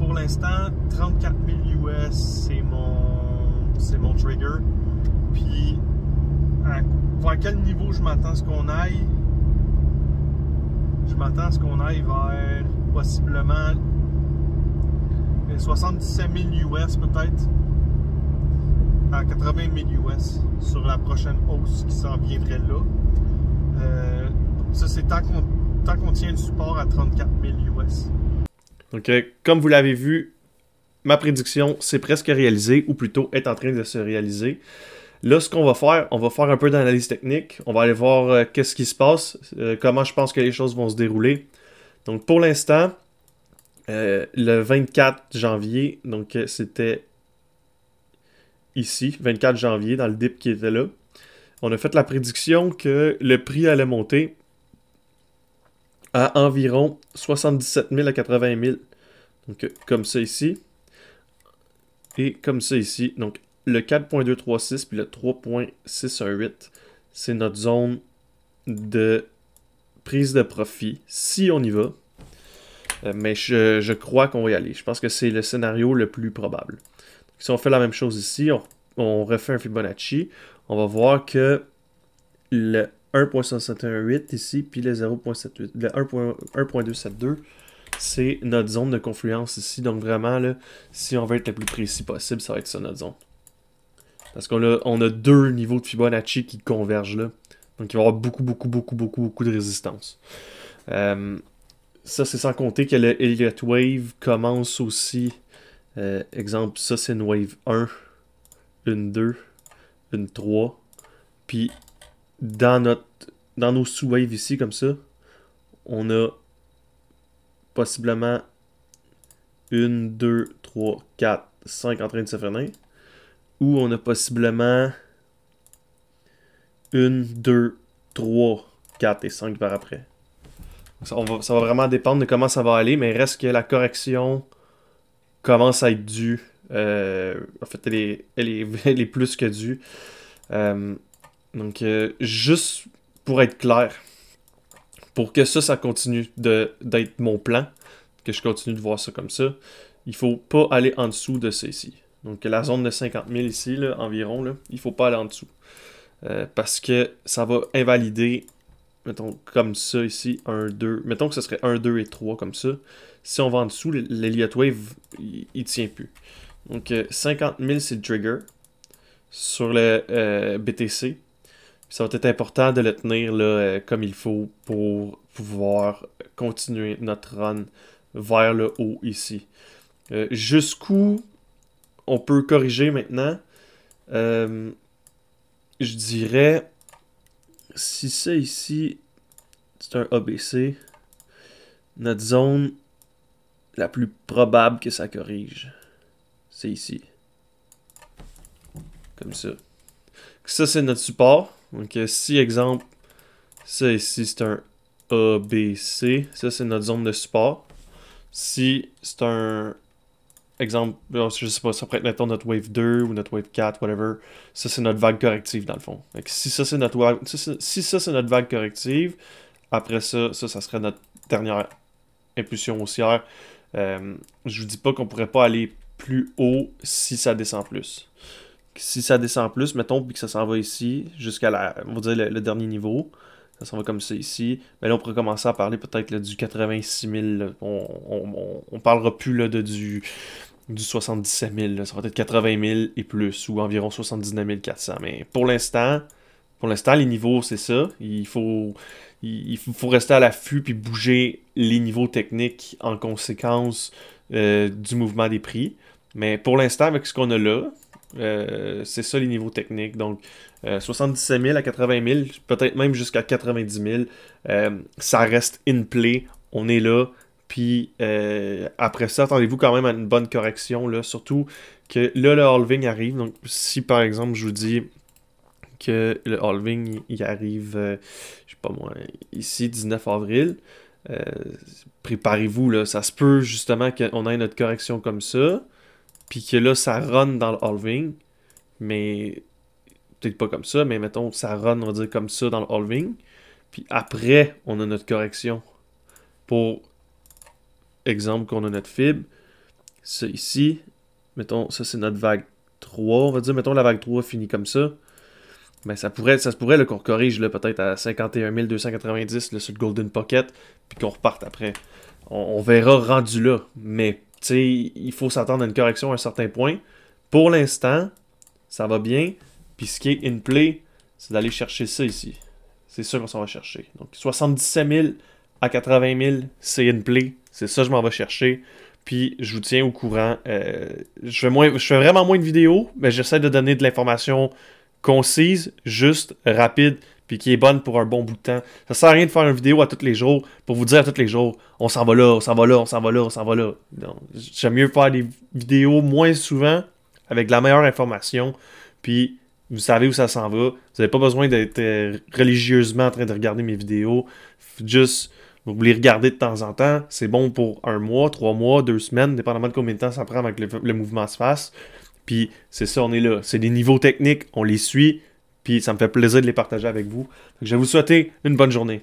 pour l'instant, 34 000 US, c'est mon trigger. Puis, vers quel niveau je m'attends à ce qu'on aille? Je m'attends à ce qu'on aille vers possiblement 77 000 US peut-être, à 80 000 US sur la prochaine hausse qui s'en viendrait là. Ça, c'est tant qu'on tient le support à 34 000 US. Donc, comme vous l'avez vu, ma prédiction, c'est presque réalisé, ou plutôt est en train de se réaliser. Là, ce qu'on va faire, on va faire un peu d'analyse technique. On va aller voir qu'est-ce qui se passe, comment je pense que les choses vont se dérouler. Donc, pour l'instant, le 24 janvier, donc c'était ici, 24 janvier, dans le dip qui était là. On a fait la prédiction que le prix allait monter à environ 77 000 à 80 000. Donc, comme ça ici. Et comme ça ici. Donc, le 4.236 puis le 3.618, c'est notre zone de prise de profit, si on y va. Mais je crois qu'on va y aller. Je pense que c'est le scénario le plus probable. Donc, si on fait la même chose ici, on refait un Fibonacci, on va voir que le 1.618 ici, puis le 0.78, le 1.272, c'est notre zone de confluence ici. Donc vraiment, là, si on veut être le plus précis possible, ça va être ça notre zone. Parce qu'on a deux niveaux de Fibonacci qui convergent là. Donc il va y avoir beaucoup de résistance. Ça, c'est sans compter que le Elliott Wave commence aussi. Exemple, ça c'est une Wave 1, une 2, une 3. Puis dans nos sous-waves ici, comme ça, on a possiblement 1, 2, 3, 4, 5 en train de se freiner. Ou on a possiblement 1, 2, 3, 4 et 5 par après. Ça va vraiment dépendre de comment ça va aller, mais reste que la correction commence à être due. En fait, elle est plus que due. Donc, juste pour être clair, pour que ça continue d'être mon plan, que je continue de voir ça comme ça, il ne faut pas aller en dessous de ça ici. Donc, la zone de 50 000 ici, là, environ, là, il ne faut pas aller en dessous. Parce que ça va invalider, mettons, comme ça ici, 1, 2. Mettons que ce serait 1, 2 et 3 comme ça. Si on va en dessous, l'Elliott Wave, il ne tient plus. Donc, 50 000, c'est le trigger sur le BTC. Ça va être important de le tenir là, comme il faut pour pouvoir continuer notre run vers le haut ici. Jusqu'où on peut corriger maintenant? Je dirais, si ça ici, c'est un ABC, notre zone la plus probable que ça corrige, c'est ici. Comme ça. Ça, c'est notre support. Donc, si, exemple, ça ici, c'est un ABC, ça, c'est notre zone de support. Si c'est un exemple, je sais pas, ça pourrait être, mettons, notre wave 2 ou notre wave 4, whatever. Ça, c'est notre vague corrective, dans le fond. Donc, si ça, c'est notre vague corrective, après ça, ça serait notre dernière impulsion haussière. Je vous dis pas qu'on pourrait pas aller plus haut si ça descend plus. Si ça descend plus, mettons, puis que ça s'en va ici, jusqu'à on va dire le dernier niveau, ça s'en va comme ça ici, mais là, on pourrait commencer à parler peut-être du 86 000, là. On parlera plus là, du 77 000, là. Ça va être 80 000 et plus, ou environ 79 400. Mais pour l'instant, les niveaux, c'est ça. Il faut rester à l'affût puis bouger les niveaux techniques en conséquence du mouvement des prix. Mais pour l'instant, avec ce qu'on a là, c'est ça les niveaux techniques. Donc, 77 000 à 80 000, peut-être même jusqu'à 90 000. Ça reste in play. On est là. Puis, après ça, attendez-vous quand même à une bonne correction. Là, surtout que là, le halving arrive. Donc, si par exemple, je vous dis que le halving, il arrive, je sais pas moi, ici, 19 avril. Préparez-vous, là. Ça se peut justement qu'on ait notre correction comme ça. Puis que là, ça run dans le halving, mais peut-être pas comme ça, mais mettons, ça run, on va dire, comme ça dans le halving. Puis après, on a notre correction. Pour exemple, qu'on a notre fib. Ça ici, mettons, ça c'est notre vague 3, on va dire, mettons la vague 3 finit comme ça. Ben ça se pourrait qu'on corrige peut-être à 51 290 là, sur le Golden Pocket, puis qu'on reparte après. On verra rendu là, mais tu sais, il faut s'attendre à une correction à un certain point. Pour l'instant, ça va bien, puis ce qui est in play, c'est d'aller chercher ça ici. C'est ça qu'on s'en va chercher. Donc 77 000 à 80 000, c'est in play. C'est ça que je m'en vais chercher. Puis je vous tiens au courant. Je fais vraiment moins de vidéos, mais j'essaie de donner de l'information concise, juste, rapide, puis qui est bonne pour un bon bout de temps. Ça sert à rien de faire une vidéo à tous les jours pour vous dire à tous les jours, on s'en va là, on s'en va là, on s'en va là, on s'en va là. J'aime mieux faire des vidéos moins souvent avec de la meilleure information, puis vous savez où ça s'en va. Vous n'avez pas besoin d'être religieusement en train de regarder mes vidéos. Juste, vous les regardez de temps en temps. C'est bon pour 1 mois, 3 mois, 2 semaines, dépendamment de combien de temps ça prend avec le mouvement se fasse. Puis c'est ça, on est là. C'est des niveaux techniques, on les suit, puis ça me fait plaisir de les partager avec vous. Donc, je vais vous souhaiter une bonne journée.